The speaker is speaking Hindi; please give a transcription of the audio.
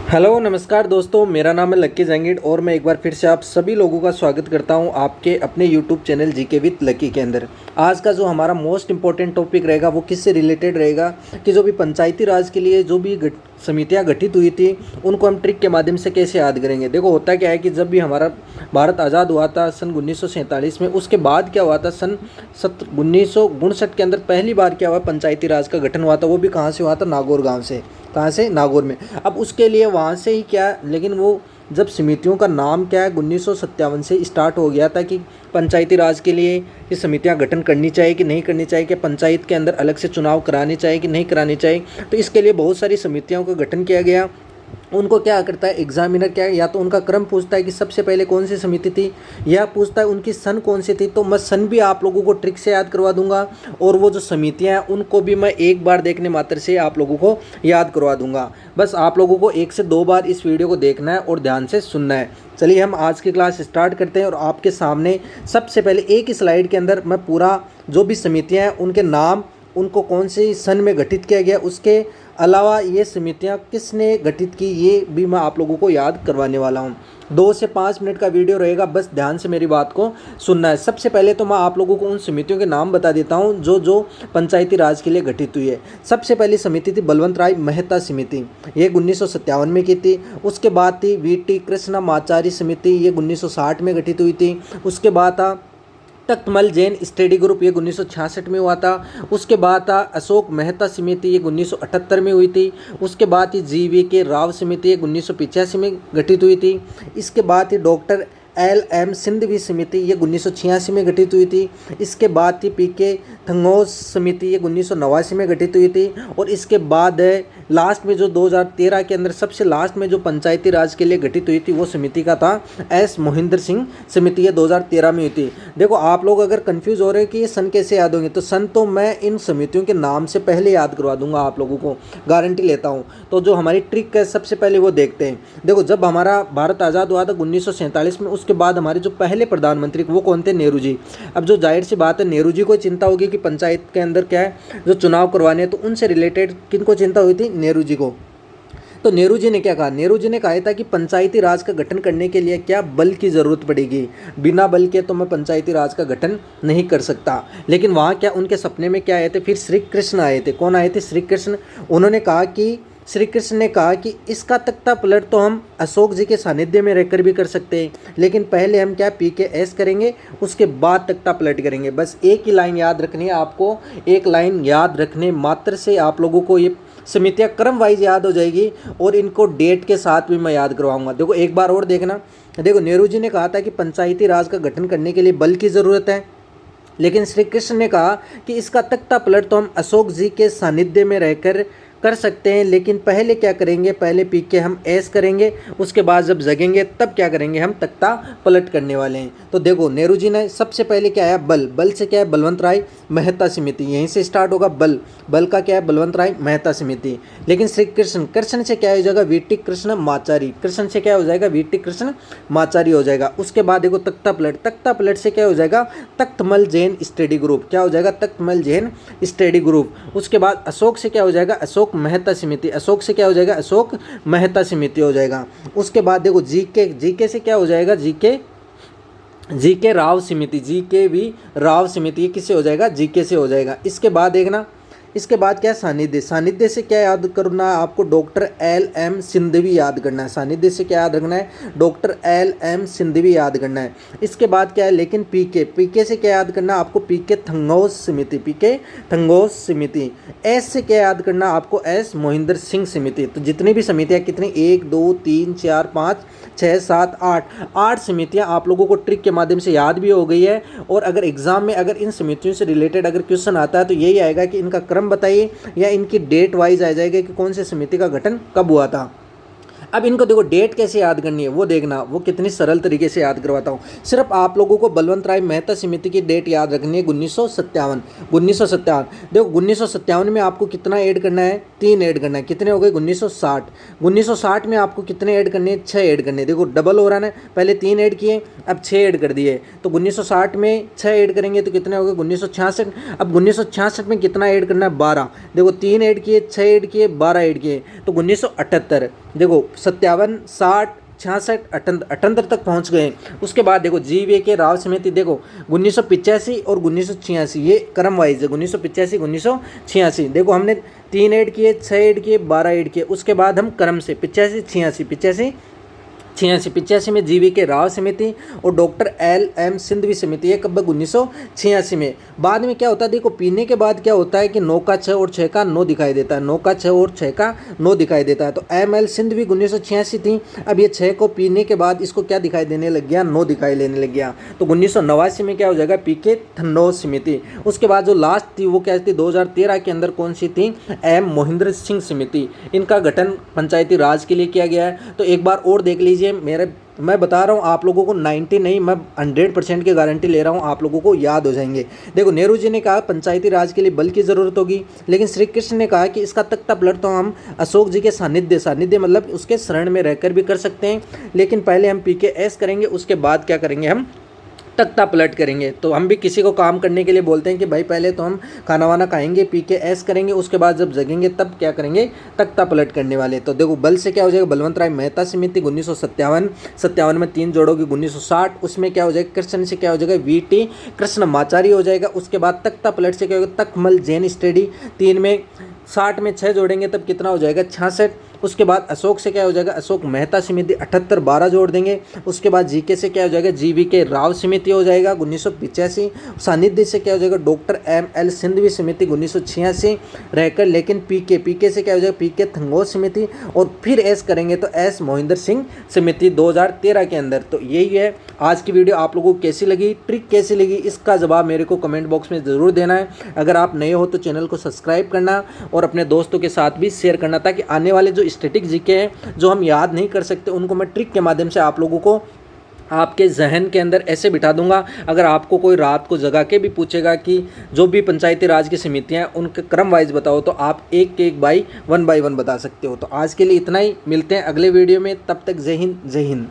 हेलो नमस्कार दोस्तों, मेरा नाम है लक्की जैंगिड और मैं एक बार फिर से आप सभी लोगों का स्वागत करता हूं आपके अपने यूट्यूब चैनल जीके विद लक्की के अंदर। आज का जो हमारा मोस्ट इम्पॉर्टेंट टॉपिक रहेगा वो किससे रिलेटेड रहेगा कि जो भी पंचायती राज के लिए जो भी समितियां गठित हुई थी उनको हम ट्रिक के माध्यम से कैसे याद करेंगे। देखो होता क्या है कि जब भी हमारा भारत आज़ाद हुआ था सन 1947 में, उसके बाद क्या हुआ था सन 1959 के अंदर पहली बार क्या हुआ, पंचायती राज का गठन हुआ था। वो भी कहाँ से हुआ था? नागौर गाँव से। कहाँ से? नागौर में। अब उसके लिए वहाँ से ही क्या, लेकिन वो जब समितियों का नाम क्या है 1957 से स्टार्ट हो गया था कि पंचायती राज के लिए ये समितियां गठन करनी चाहिए कि नहीं करनी चाहिए, कि पंचायत के अंदर अलग से चुनाव कराने चाहिए कि नहीं कराने चाहिए। तो इसके लिए बहुत सारी समितियों का गठन किया गया। उनको क्या करता है एग्जामिनर, क्या या तो उनका क्रम पूछता है कि सबसे पहले कौन सी समिति थी, या पूछता है उनकी सन कौन सी थी। तो मैं सन भी आप लोगों को ट्रिक से याद करवा दूंगा और वो जो समितियां हैं उनको भी मैं एक बार देखने मात्र से आप लोगों को याद करवा दूंगा। बस आप लोगों को 1 से 2 बार इस वीडियो को देखना है और ध्यान से सुनना है। चलिए हम आज की क्लास स्टार्ट करते हैं और आपके सामने सबसे पहले एक ही स्लाइड के अंदर मैं पूरा जो भी समितियाँ हैं उनके नाम, उनको कौन सी सन में गठित किया गया, उसके अलावा ये समितियां किसने गठित की, ये भी मैं आप लोगों को याद करवाने वाला हूं। 2 से 5 मिनट का वीडियो रहेगा, बस ध्यान से मेरी बात को सुनना है। सबसे पहले तो मैं आप लोगों को उन समितियों के नाम बता देता हूं जो पंचायती राज के लिए गठित हुई है। सबसे पहली समिति थी बलवंत राय मेहता समिति, ये 1957 में की थी। उसके बाद थी वीटी कृष्णमाचारी समिति, ये 1960 में गठित हुई थी। उसके बाद था तख्तमल जैन स्टडी ग्रुप, ये 1966 में हुआ था। उसके बाद था अशोक मेहता समिति, ये 1978 में हुई थी। उसके बाद थी GV राव समिति, ये 1985 में गठित हुई थी। इसके बाद थी डॉक्टर LM सिंधवी समिति, ये 1986 में गठित हुई थी। इसके बाद थी PK थंगोस समिति, ये 1989 में गठित हुई थी। और इसके बाद है लास्ट में जो 2013 के अंदर सबसे लास्ट में जो पंचायती राज के लिए गठित हुई थी वो समिति का था S मोहिंदर सिंह समिति, ये 2013 में हुई थी। देखो आप लोग अगर कंफ्यूज हो रहे हैं कि ये सन कैसे याद होंगे, तो सन तो मैं इन समितियों के नाम से पहले याद करवा दूंगा आप लोगों को, गारंटी लेता हूँ। तो जो हमारी ट्रिक है सबसे पहले वो देखते हैं। देखो जब हमारा भारत आज़ाद हुआ था 1947 में, उसके बाद हमारे जो पहले प्रधानमंत्री वो कौन थे? नेहरू जी। अब जो जाहिर सी बात है नेहरू जी को चिंता होगी कि पंचायत के अंदर क्या है जो चुनाव करवाने हैं, तो उनसे रिलेटेड किनको चिंता हुई थी? नेहरू जी को। तो नेहरू जी ने क्या कहा? नेहरू जी ने कहा था कि पंचायती राज का गठन करने के लिए क्या बल की ज़रूरत पड़ेगी, बिना बल के तो मैं पंचायती राज का गठन नहीं कर सकता। लेकिन वहाँ क्या उनके सपने में क्या आए थे? फिर श्री कृष्ण आए थे। कौन आए थे? श्री कृष्ण। उन्होंने कहा कि श्री कृष्ण ने कहा कि इसका तख्ता पलट तो हम अशोक जी के सानिध्य में रहकर भी कर सकते हैं, लेकिन पहले हम क्या PKS करेंगे, उसके बाद तख्ता पलट करेंगे। बस एक ही लाइन याद रखनी है आपको, एक लाइन याद रखने मात्र से आप लोगों को ये समितियाँ क्रम वाइज याद हो जाएगी और इनको डेट के साथ भी मैं याद करवाऊंगा। देखो एक बार और देखना। देखो नेहरू जी ने कहा था कि पंचायती राज का गठन करने के लिए बल की ज़रूरत है, लेकिन श्री कृष्ण ने कहा कि इसका तख्ता पलट तो हम अशोक जी के सानिध्य में रहकर कर सकते हैं, लेकिन पहले क्या करेंगे? पहले PK हम S करेंगे, उसके बाद जब जगेंगे तब क्या करेंगे? हम तख्ता पलट करने वाले हैं। तो देखो नेहरू जी ने सबसे पहले क्या आया? बल। बल से क्या है? बलवंत राय मेहता समिति, यहीं से स्टार्ट होगा बल। बल का क्या है? बलवंत राय मेहता समिति। लेकिन श्री कृष्ण, कृष्ण से क्या हो जाएगा? VT कृष्णमाचारी। कृष्ण से क्या हो जाएगा? VT कृष्णमाचारी हो जाएगा। उसके बाद देखो तख्ता पलट। तख्ता पलट से क्या हो जाएगा? Takhtmal Jain study group. क्या हो जाएगा? Takhtmal Jain study group. उसके बाद अशोक से क्या हो जाएगा? अशोक मेहता समिति। अशोक से क्या हो जाएगा? अशोक मेहता समिति हो जाएगा। उसके बाद देखो जीके से क्या हो जाएगा? जीके राव समिति। GKV राव समिति, ये किससे हो जाएगा? जीके से हो जाएगा। इसके बाद देखना, इसके बाद क्या है? सानिध्य। सानिध्य से क्या याद करना है आपको? डॉक्टर LM सिंधवी याद करना है। सानिध्य से क्या याद रखना है? डॉक्टर LM सिंधवी याद करना है। इसके बाद क्या है? लेकिन PK से क्या याद करना है आपको? PK थंगोस समिति। PK थंगोस समिति। S से क्या याद करना है आपको? S मोहिंदर सिंह समिति। तो जितनी भी समितियाँ कितनी, 1 2 3 4 5 6 7 8 समितियाँ आप लोगों को ट्रिक के माध्यम से याद भी हो गई है। और अगर एग्जाम में अगर इन समितियों से रिलेटेड अगर क्वेश्चन आता है तो यही आएगा कि इनका क्रम बताइए, या इनकी डेट वाइज आ जाएगा कि कौन से समिति का गठन कब हुआ था। अब इनको देखो डेट कैसे याद करनी है वो देखना, वो कितनी सरल तरीके से याद करवाता हूँ। सिर्फ आप लोगों को बलवंत राय मेहता समिति की डेट याद रखनी है 1957। देखो 1957 में आपको कितना ऐड करना है? 3 ऐड करना है। कितने हो गए? 1960 में आपको कितने ऐड करने हैं? 6 ऐड करने। देखो डबल हो रहा है, पहले 3 ऐड किए अब 6 ऐड कर दिए। तो 1960 में 6 ऐड करेंगे तो कितने हो गए? 1966। अब 1966 में कितना ऐड करना है? 12। देखो 3 ऐड किए, 6 ऐड किए, 12 ऐड किए, तो 1978। देखो 57, 60, 66, 78 तक पहुंच गए। उसके बाद देखो GV के राव समिति देखो 1985 और 1986, ये क्रम वाइज है 1985 1986। देखो हमने 3 ऐड किए, 6 ऐड किए, 12 ऐड किए। उसके बाद हम क्रम से 85 86 85 में GV के राव समिति और डॉक्टर LM सिंधवी समिति, ये कब 1986 में। बाद में क्या होता है देखो, पीने के बाद क्या होता है कि 9 का 6 और 6 का 9 दिखाई देता है, 9 का 6 और 6 का 9 दिखाई देता है। तो ML सिंधवी 1986 थी। अब ये 6 को पीने के बाद इसको क्या दिखाई देने लग गया, 9 दिखाई देने लग गया। तो 1989 में क्या हो जाएगा, PK थन्नौ समिति। उसके बाद जो लास्ट थी वो क्या थी 2013 के अंदर, कौन सी थी, M मोहिंद्र सिंह समिति। इनका गठन पंचायती राज के लिए किया गया है। तो एक बार और देख लीजिए, मैं बता रहा हूँ आप लोगों को 90 नहीं, मैं 100% की गारंटी ले रहा हूँ, आप लोगों को याद हो जाएंगे। देखो नेहरू जी ने कहा पंचायती राज के लिए बल की ज़रूरत होगी, लेकिन श्री कृष्ण ने कहा कि इसका तख्ता पलट तो हम अशोक जी के सानिध्य मतलब उसके शरण में रहकर भी कर सकते हैं, लेकिन पहले हम PKS करेंगे, उसके बाद क्या करेंगे, हम तख्ता पलट करेंगे। तो हम भी किसी को काम करने के लिए बोलते हैं कि भाई पहले तो हम खाना वाना खाएंगे, PKS करेंगे, उसके बाद जब जगेंगे तब क्या करेंगे, तख्ता पलट करने वाले। तो देखो बल से क्या हो जाएगा, बलवंत राय मेहता समिति 1957 में 3 जोड़ोगे 1960, उसमें क्या हो जाएगा, कृष्ण से क्या हो जाएगा, VT कृष्णमाचारी हो जाएगा। उसके बाद तख्ता पलट से क्या होगा, तखमल जैन स्टडी 3 में, 60 में 6 जोड़ेंगे तब कितना हो जाएगा, 66। उसके बाद अशोक से क्या हो जाएगा, अशोक मेहता समिति 78, 12 जोड़ देंगे। उसके बाद GK से क्या हो जाएगा, GV के राव समिति हो जाएगा 1985। सानिध्य से क्या हो जाएगा, डॉक्टर ML सिंधवी समिति 1986 रहकर, लेकिन PK से क्या हो जाएगा, PK थन्नौ समिति, और फिर S करेंगे तो S मोहिंदर सिंह समिति 2013 के अंदर। तो यही है आज की वीडियो। आप लोगों को कैसी लगी, ट्रिक कैसी लगी, इसका जवाब मेरे को कमेंट बॉक्स में ज़रूर देना है। अगर आप नए हो तो चैनल को सब्सक्राइब करना और अपने दोस्तों के साथ भी शेयर करना, ताकि आने वाले जो स्टैटिक जीके हैं जो हम याद नहीं कर सकते, उनको मैं ट्रिक के माध्यम से आप लोगों को आपके जहन के अंदर ऐसे बिठा दूंगा। अगर आपको कोई रात को जगा के भी पूछेगा कि जो भी पंचायती राज की समितियां हैं उनके क्रम वाइज बताओ, तो आप एक बाई वन बता सकते हो। तो आज के लिए इतना ही, मिलते हैं अगले वीडियो में, तब तक जय हिंद जय हिंद।